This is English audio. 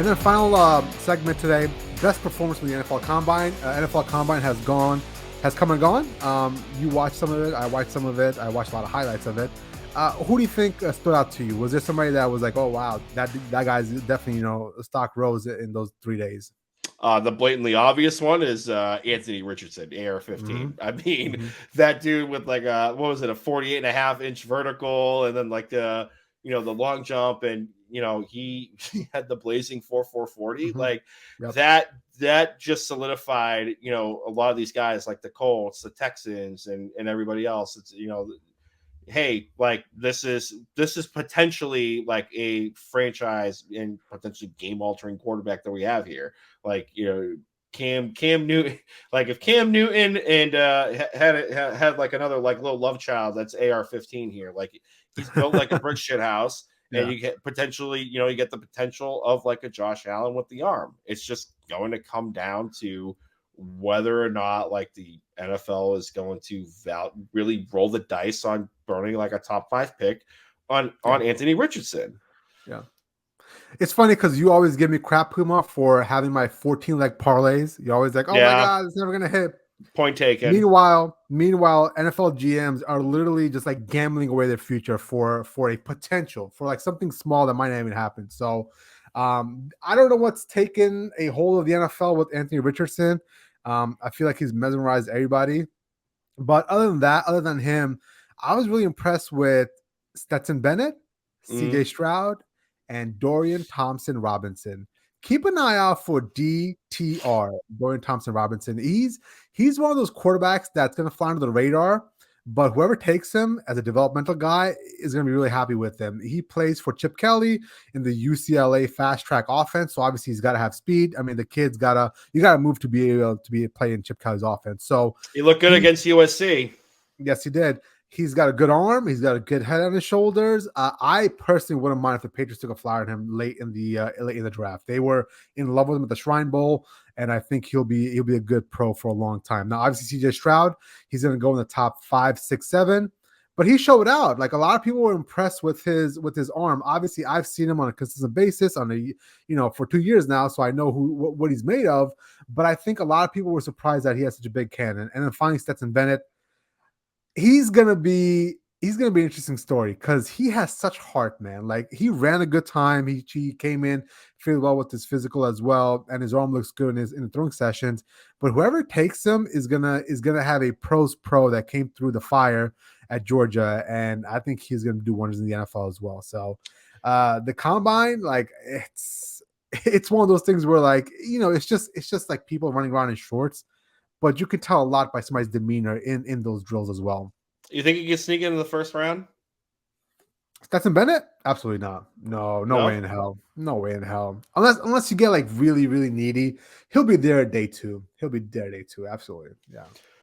and then final segment today: best performance from the NFL Combine. NFL Combine has come and gone. You watched some of it. I watched some of it. I watched a lot of highlights of it. Who do you think stood out to you? Was there somebody that was like, oh wow, that guy's definitely stock rose in those 3 days? The blatantly obvious one is Anthony Richardson, AR-15. I mean, that dude with like what was it, a 48.5-inch vertical, and then like the the long jump, and he had the blazing 4.40. Like Yep. that just solidified a lot of these guys like the Colts, the Texans, and everybody else. It's hey, like this is potentially like a franchise and potentially game altering quarterback that we have here. Like Cam Newton, like if Cam Newton and had like another like little love child that's AR-15 here, like he's built like a brick shit house. And Yeah. you get potentially, you get the potential of like a Josh Allen with the arm. It's just going to come down to whether or not like the NFL is going to really roll the dice on burning like a top 5 pick on Anthony Richardson. Yeah. It's funny because you always give me crap, Puma, for having my 14 leg parlays. You're always like, oh my Yeah, God, it's never going to hit. point taken. Meanwhile, NFL GMs are literally just like gambling away their future for a potential, for like something small that might not even happen. So I don't know what's taken a hold of the NFL with Anthony Richardson. I feel like he's mesmerized everybody. But other than him, I was really impressed with Stetson Bennett, CJ Stroud, and Dorian Thompson-Robinson. Keep an eye out for DTR, Dorian Thompson-Robinson. He's one of those quarterbacks that's going to fly under the radar, but whoever takes him as a developmental guy is going to be really happy with him. He plays for Chip Kelly in the UCLA fast track offense, so obviously he's got to have speed. I mean, the kid's you gotta move to be able to be playing Chip Kelly's offense. So he looked good against USC. Yes, he did. He's got a good arm. He's got a good head on his shoulders. I personally wouldn't mind if the Patriots took a flyer on him late in the draft. They were in love with him at the Shrine Bowl, and I think he'll be a good pro for a long time. Now, obviously, CJ Stroud, he's going to go in the top 5, 6, 7, but he showed out. Like a lot of people were impressed with his arm. Obviously, I've seen him on a consistent basis for 2 years now, so I know what he's made of. But I think a lot of people were surprised that he has such a big cannon. And then finally, Stetson Bennett. He's gonna be an interesting story because he has such heart, man. Like he ran a good time. He came in fairly well with his physical as well, and his arm looks good in the throwing sessions. But whoever takes him is gonna have a pros pro that came through the fire at Georgia, and I think he's gonna do wonders in the NFL as well. So the combine, like it's one of those things where like it's just like people running around in shorts. But you can tell a lot by somebody's demeanor in those drills as well. You think he can sneak into the first round? Stetson Bennett? Absolutely not. No way in hell. No way in hell. Unless you get like really, really needy, he'll be there at day 2. Absolutely. Yeah.